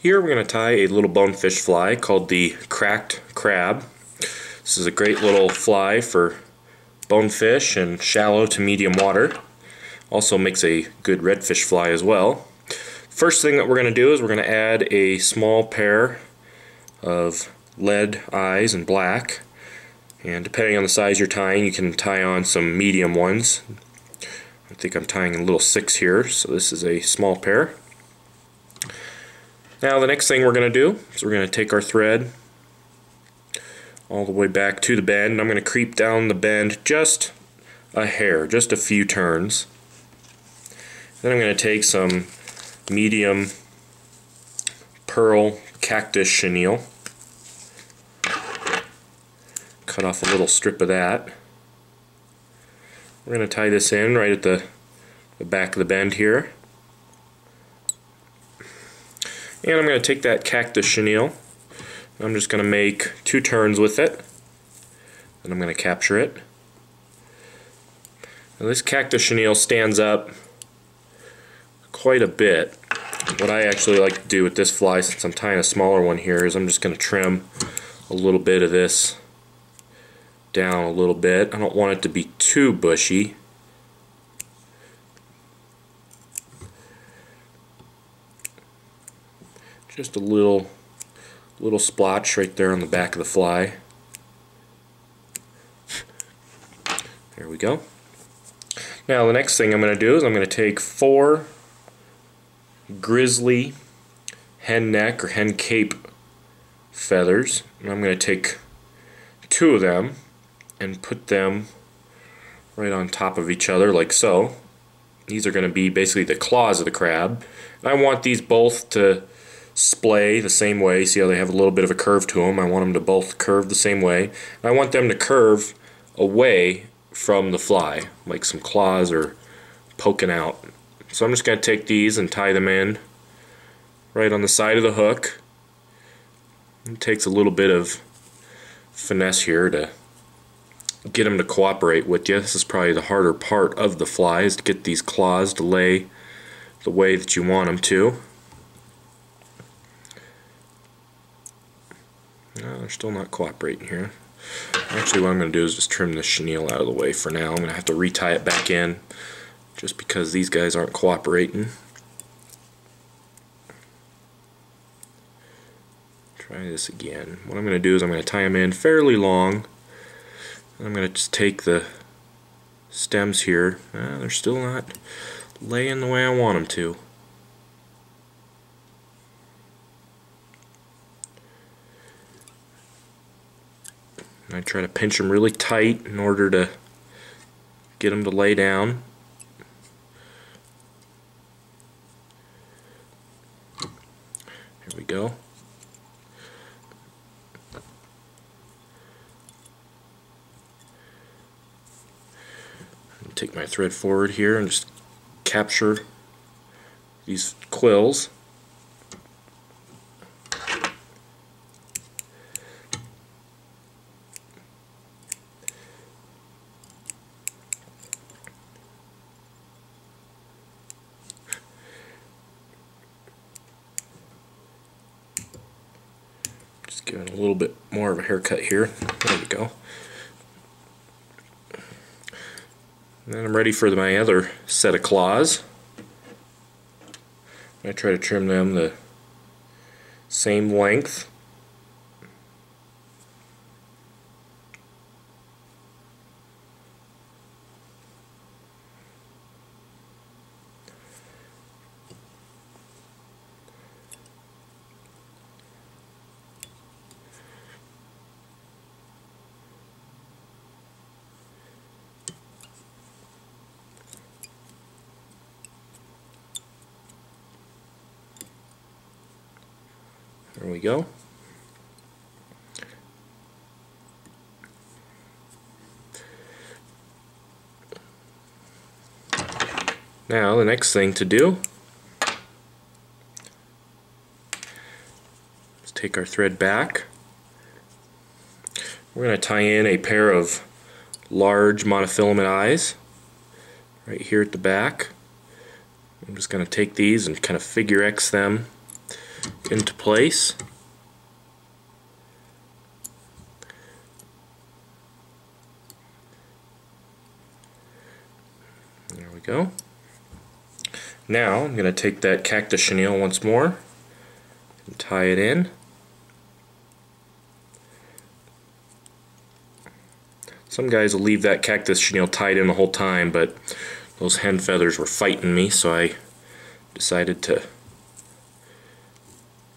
Here we're going to tie a little bonefish fly called the cracked crab. This is a great little fly for bonefish and shallow to medium water. Also makes a good redfish fly as well. First thing that we're going to do is we're going to add a small pair of lead eyes in black. And depending on the size you're tying, you can tie on some medium ones. I think I'm tying a little 6 here, so this is a small pair. Now the next thing we're going to do is we're going to take our thread all the way back to the bend, and I'm going to creep down the bend just a hair, just a few turns. Then I'm going to take some medium pearl cactus chenille, cut off a little strip of that. We're going to tie this in right at the back of the bend here. And I'm going to take that cactus chenille, I'm just going to make 2 turns with it, and I'm going to capture it. Now this cactus chenille stands up quite a bit. What I actually like to do with this fly, since I'm tying a smaller one here, is I'm just going to trim a little bit of this down a little bit. I don't want it to be too bushy. Just a little splotch right there on the back of the fly. There we go. Now the next thing I'm going to do is I'm going to take 4 Grizzly hen neck or hen cape feathers, and I'm going to take 2 of them and put them right on top of each other like so. These are going to be basically the claws of the crab. And I want these both to splay the same way. See how they have a little bit of a curve to them? I want them to both curve the same way. And I want them to curve away from the fly, like some claws are poking out. So I'm just going to take these and tie them in right on the side of the hook. It takes a little bit of finesse here to get them to cooperate with you. This is probably the harder part of the fly, is to get these claws to lay the way that you want them to. No, they're still not cooperating here. Actually, what I'm going to do is just trim this chenille out of the way for now. I'm going to have to retie it back in just because these guys aren't cooperating. Try this again. What I'm going to do is I'm going to tie them in fairly long. I'm going to just take the stems here. They're still not laying the way I want them to. I try to pinch them really tight in order to get them to lay down. Here we go. Take my thread forward here and just capture these quills. Just give it a little bit more of a haircut here. There we go. And then I'm ready for my other set of claws. I try to trim them the same length. There we go. Now the next thing to do is take our thread back. We're going to tie in a pair of large monofilament eyes right here at the back. I'm just going to take these and kind of figure X them into place. There we go. Now I'm going to take that Cactus chenille once more and tie it in. Some guys will leave that Cactus chenille tied in the whole time, but those hen feathers were fighting me, so I decided to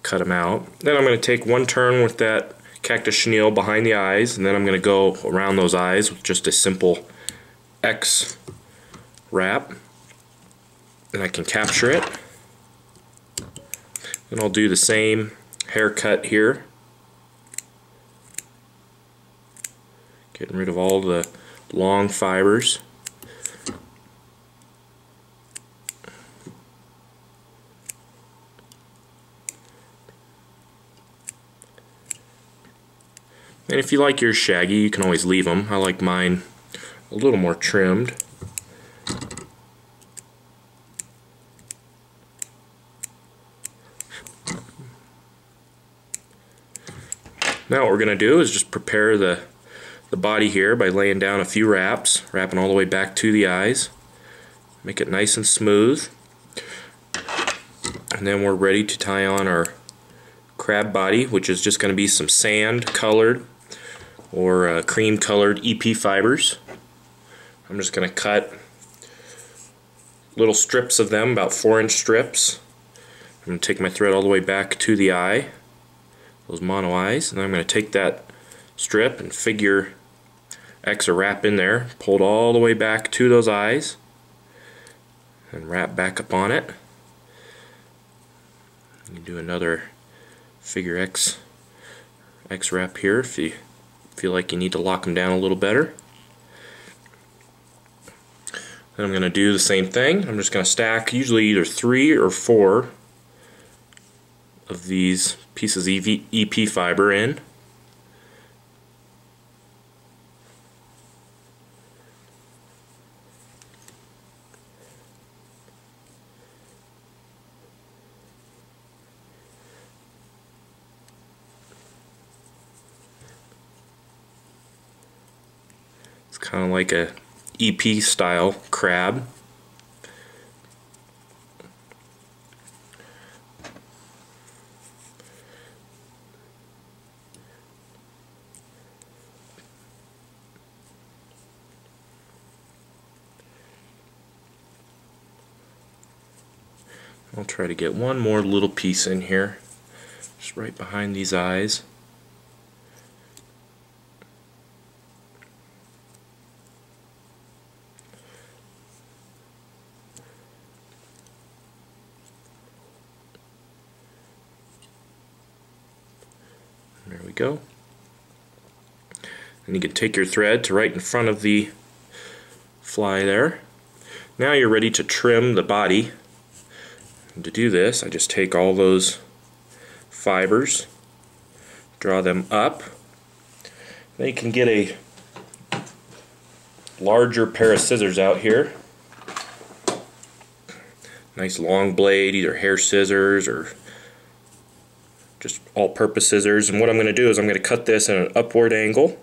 cut them out. Then I'm going to take one turn with that Cactus chenille behind the eyes, and then I'm going to go around those eyes with just a simple X wrap. And I can capture it. Then I'll do the same haircut here, getting rid of all the long fibers. And if you like yours shaggy, you can always leave them. I like mine a little more trimmed. Now what we're going to do is just prepare the body here by laying down a few wraps, wrapping all the way back to the eyes. Make it nice and smooth. And then we're ready to tie on our crab body, which is just going to be some sand colored or cream colored EP fibers. I'm just going to cut little strips of them, about 4-inch strips. I'm going to take my thread all the way back to the eye, those mono eyes, and then I'm going to take that strip and figure X or wrap in there, pull it all the way back to those eyes, and wrap back up on it. You can do another figure X wrap here if you feel like you need to lock them down a little better. Then I'm going to do the same thing. I'm just going to stack usually either 3 or 4 of these pieces of EP fiber in. It's kind of like a EP style crab. I'll try to get one more little piece in here, just right behind these eyes. There we go. And you can take your thread to right in front of the fly there. Now you're ready to trim the body. And to do this, I just take all those fibers, draw them up. Then you can get a larger pair of scissors out here. Nice long blade, either hair scissors or just all-purpose scissors. And what I'm going to do is I'm going to cut this at an upward angle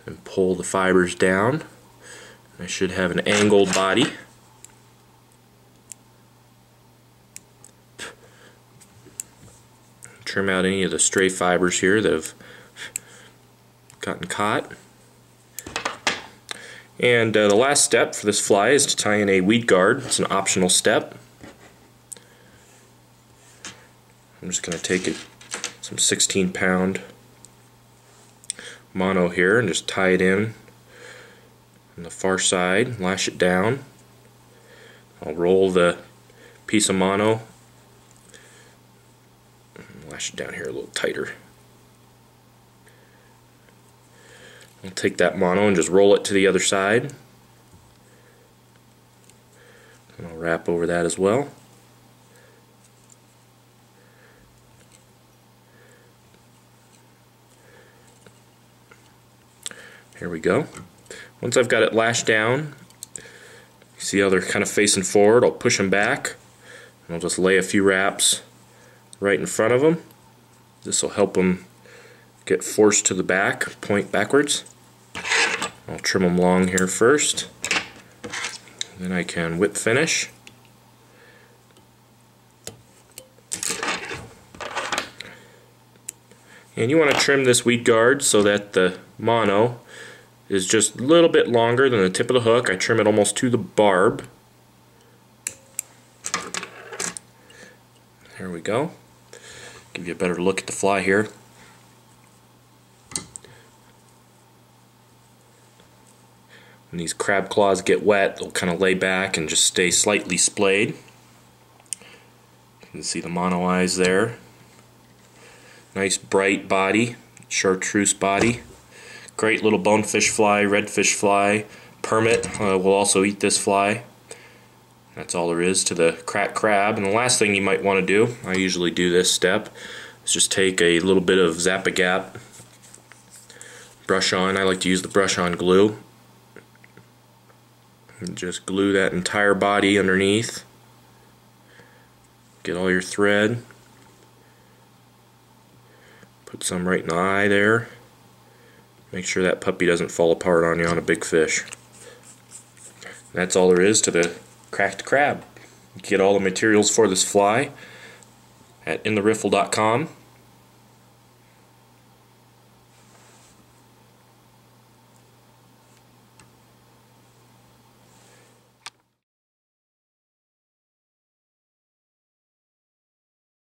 and pull the fibers down. I should have an angled body. Trim out any of the stray fibers here that have gotten caught. And the last step for this fly is to tie in a weed guard. It's an optional step. I'm just going to take some 16-pound mono here and just tie it in on the far side, lash it down. I'll roll the piece of mono, lash it down here a little tighter. I'll take that mono and just roll it to the other side. And I'll wrap over that as well. Here we go. Once I've got it lashed down, you see how they're kind of facing forward, I'll push them back I'll just lay a few wraps right in front of them. This will help them get forced to the back, point backwards. I'll trim them long here first. Then I can whip finish. And you want to trim this Weedguard so that the mono is just a little bit longer than the tip of the hook. I trim it almost to the barb. There we go. Give you a better look at the fly here. When these crab claws get wet, they'll kind of lay back and just stay slightly splayed. You can see the mono eyes there. Nice bright body, chartreuse body. Great little bonefish fly, redfish fly. Permit will also eat this fly. That's all there is to the cracked crab. And the last thing you might want to do, I usually do this step, is just take a little bit of Zap-A-Gap, brush on. I like to use the brush on glue. And just glue that entire body underneath. Get all your thread. Put some right in the eye there. Make sure that puppy doesn't fall apart on you on a big fish. That's all there is to the cracked crab. Get all the materials for this fly at intheriffle.com.